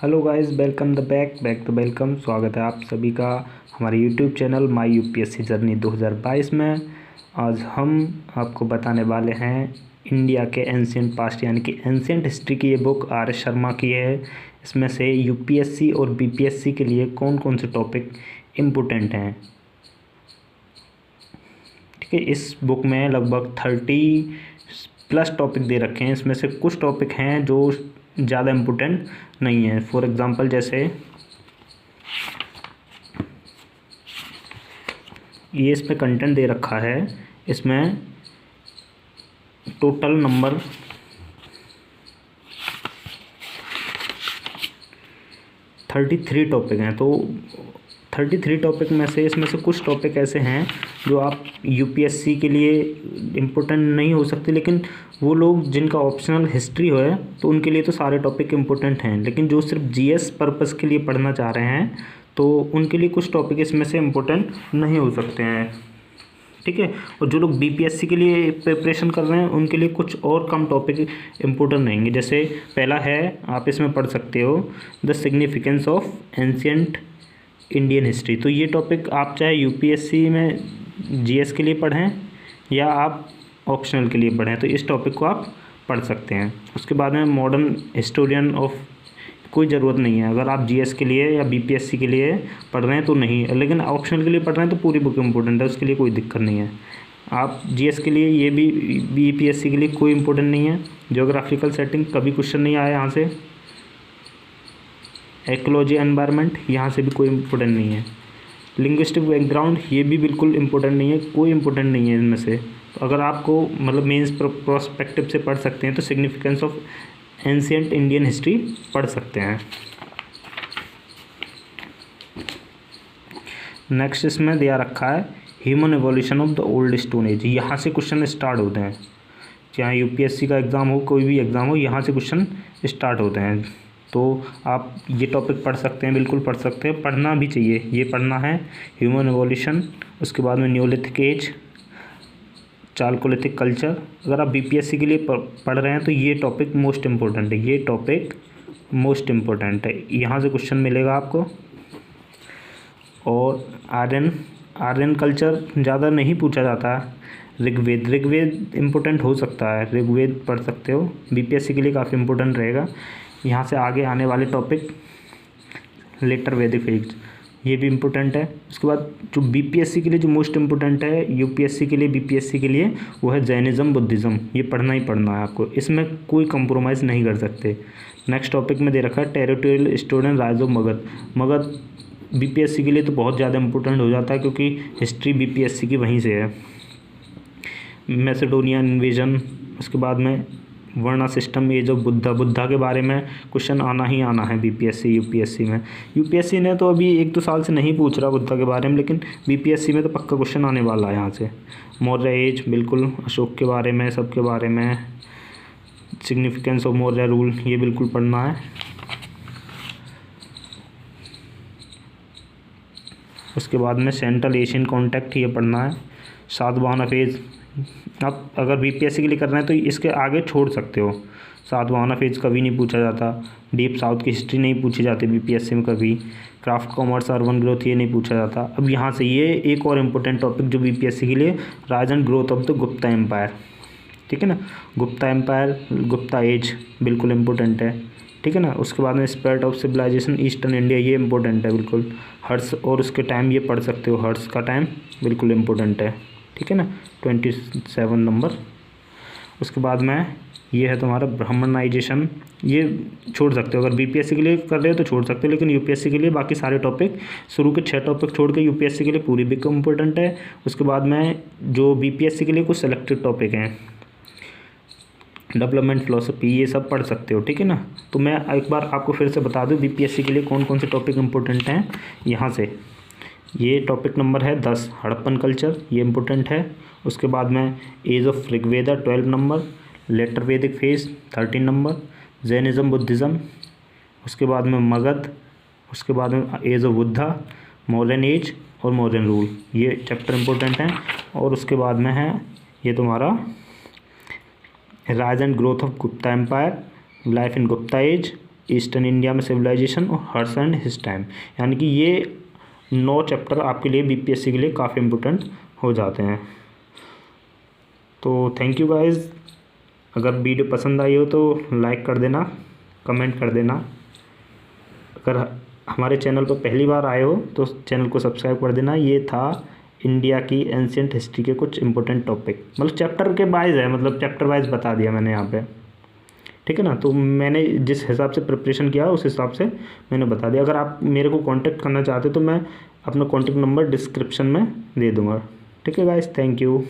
Hello guys, welcome the back the welcome. स्वागत है आप सभी का हमारे YouTube channel my UPSC journey 2022 में। आज हम आपको बताने वाले हैं इंडिया के एंशिएंट पास्ट यानी कि एंशिएंट हिस्ट्री की ये बुक आर एस शर्मा की है। इसमें से यूपीएससी और बीपीएससी के लिए कौन कौन से टॉपिक इम्पोर्टेंट हैं, ठीक है। इस बुक में लगभग 30+ टॉपिक दे रखे हैं। इसमें से कुछ टॉपिक हैं जो ज़्यादा इम्पोर्टेंट नहीं है। फॉर एग्ज़ाम्पल जैसे ये इसमें कंटेंट दे रखा है, इसमें टोटल नंबर 33 टॉपिक हैं। तो 33 टॉपिक में से इसमें से कुछ टॉपिक ऐसे हैं जो आप यूपीएससी के लिए इम्पोर्टेंट नहीं हो सकते, लेकिन वो लोग जिनका ऑप्शनल हिस्ट्री है तो उनके लिए तो सारे टॉपिक इम्पोर्टेंट हैं। लेकिन जो सिर्फ जीएस पर्पस के लिए पढ़ना चाह रहे हैं तो उनके लिए कुछ टॉपिक इसमें से इम्पोर्टेंट नहीं हो सकते हैं, ठीक है। और जो लोग बीपीएससी के लिए प्रिपरेशन कर रहे हैं उनके लिए कुछ और कम टॉपिक इम्पोर्टेंट रहेंगे। जैसे पहला है, आप इसमें पढ़ सकते हो the significance of ancient Indian history. तो ये टॉपिक आप चाहे यूपीएससी में जीएस के लिए पढ़ें या आप ऑप्शनल के लिए पढ़ें तो इस टॉपिक को आप पढ़ सकते हैं। उसके बाद में मॉडर्न हिस्टोरियन ऑफ, कोई ज़रूरत नहीं है। अगर आप जीएस के लिए या बीपीएससी के लिए पढ़ रहे हैं तो नहीं, लेकिन ऑप्शनल के लिए पढ़ रहे हैं तो पूरी बुक इम्पोर्टेंट है, उसके लिए कोई दिक्कत नहीं है। आप जीएस के लिए ये भी, बीपीएससी के लिए कोई इम्पोर्टेंट नहीं है। ज्योग्राफिकल सेटिंग कभी क्वेश्चन नहीं आया यहाँ से। इकोलॉजी एनवायरनमेंट यहाँ से भी कोई इम्पोर्टेंट नहीं है। लिंग्विस्टिक बैकग्राउंड ये भी बिल्कुल इम्पोर्टेंट नहीं है, कोई इम्पोर्टेंट नहीं है इनमें से। तो अगर आपको मतलब मेंस प्रोस्पेक्टिव से पढ़ सकते हैं तो significance of ancient Indian history पढ़ सकते हैं। नेक्स्ट इसमें दिया रखा है human evolution of the old stone age. यहाँ से क्वेश्चन स्टार्ट होते हैं, चाहे यूपीएससी का एग्ज़ाम हो, कोई भी एग्ज़ाम हो, यहाँ से क्वेश्चन स्टार्ट होते हैं। तो आप ये टॉपिक पढ़ सकते हैं, बिल्कुल पढ़ सकते हैं, पढ़ना भी चाहिए। ये पढ़ना है ह्यूमन एवोल्यूशन, उसके बाद में न्यूलिथिक एज, चालकोलिथिक कल्चर। अगर आप बीपीएससी के लिए पढ़ रहे हैं तो ये टॉपिक मोस्ट इम्पोर्टेंट है, ये टॉपिक मोस्ट इम्पोर्टेंट है, यहाँ से क्वेश्चन मिलेगा आपको। और आर्यन कल्चर ज़्यादा नहीं पूछा जाता है। ऋग्वेद इम्पोर्टेंट हो सकता है, ऋग्वेद पढ़ सकते हो, बीपीएससी के लिए काफ़ी इम्पोर्टेंट रहेगा। यहाँ से आगे आने वाले टॉपिक लेटर वैदिक एज, ये भी इम्पोर्टेंट है। उसके बाद जो बीपीएससी के लिए जो मोस्ट इम्पोर्टेंट है यूपीएससी के लिए, बीपीएससी के लिए, वो है जैनिज़्म बुद्धिज़्म। ये पढ़ना ही पढ़ना है आपको, इसमें कोई कंप्रोमाइज़ नहीं कर सकते। नेक्स्ट टॉपिक में दे रखा है territorial student rise of Magadh. Magadh BPSC के लिए तो बहुत ज़्यादा इंपॉर्टेंट हो जाता है क्योंकि हिस्ट्री बीपीएससी की वहीं से है। मैसेडोनियन इन्वेजन, उसके बाद में वर्णा सिस्टम, ये जो बुद्धा के बारे में क्वेश्चन आना ही आना है बीपीएससी यूपीएससी में। यूपीएससी ने तो अभी 1-2 साल से नहीं पूछ रहा बुद्धा के बारे में, लेकिन बीपीएससी में तो पक्का क्वेश्चन आने वाला है यहाँ से। मौर्य एज, बिल्कुल अशोक के बारे में, सबके बारे में। सिग्निफिकेंस ऑफ मौर्य रूल, ये बिल्कुल पढ़ना है। उसके बाद में सेंट्रल एशियन कॉन्टेक्ट, ये पढ़ना है। सातवाहन फेज, आप अगर बीपीएससी के लिए कर रहे हैं तो इसके आगे छोड़ सकते हो। सातवाहन फेज कभी नहीं पूछा जाता। डीप साउथ की हिस्ट्री नहीं पूछी जाती बीपीएससी में कभी। क्राफ्ट कॉमर्स, अर्बन ग्रोथ, ये नहीं पूछा जाता। अब यहाँ से ये एक और इम्पोर्टेंट टॉपिक जो बीपीएससी के लिए, rise and growth of the Gupta empire, ठीक है ना। गुप्ता एम्पायर, गुप्ता एज बिल्कुल इम्पोर्टेंट है, ठीक है ना। उसके बाद में spread of civilisation eastern India, ये इंपॉर्टेंट है बिल्कुल। हर्ष और उसके टाइम ये पढ़ सकते हो, हर्ष का टाइम बिल्कुल इम्पोर्टेंट है, ठीक है ना, 27 नंबर। उसके बाद में ये है तुम्हारा ब्राह्मणाइजेशन, ये छोड़ सकते हो। अगर बीपीएससी के लिए कर रहे हो तो छोड़ सकते हो, लेकिन यूपीएससी के लिए बाकी सारे टॉपिक, शुरू के 6 टॉपिक छोड़ के यूपीएससी के लिए पूरी बुक इम्पोर्टेंट है। उसके बाद में जो बीपीएससी के लिए कुछ सेलेक्टेड टॉपिक हैं, डेवलपमेंट फिलोसफी, ये सब पढ़ सकते हो, ठीक है ना। तो मैं एक बार आपको फिर से बता दूं बीपीएससी के लिए कौन कौन से टॉपिक इंपॉर्टेंट हैं। यहाँ से ये टॉपिक नंबर है 10, हड़प्पन कल्चर, ये इंपॉर्टेंट है। उसके बाद में age of Rigveda 12 number, later Vedic phase 13 number, Jainism Buddhism, उसके बाद में मगध, उसके बाद में age of Buddha, modern age और मॉडर्न रूल, ये चैप्टर इंपॉर्टेंट हैं। और उसके बाद में है ये तुम्हारा rise and growth of Gupta empire, life in Gupta age, eastern India में सिविलाइजेशन और हर्ष एंड हिज टाइम। यानी कि ये 9 चैप्टर आपके लिए बीपीएससी के लिए काफ़ी इम्पोर्टेंट हो जाते हैं। तो थैंक यू गाइस। अगर वीडियो पसंद आई हो तो लाइक कर देना, कमेंट कर देना। अगर हमारे चैनल पर पहली बार आए हो तो चैनल को सब्सक्राइब कर देना। ये था इंडिया की एंशिएंट हिस्ट्री के कुछ इंपॉर्टेंट टॉपिक, मतलब चैप्टर के वाइज है, मतलब चैप्टर वाइज बता दिया मैंने यहाँ पे, ठीक है ना। तो मैंने जिस हिसाब से प्रिपरेशन किया उस हिसाब से मैंने बता दिया। अगर आप मेरे को कांटेक्ट करना चाहते तो मैं अपना कांटेक्ट नंबर डिस्क्रिप्शन में दे दूँगा। ठीक है गाइस, थैंक यू।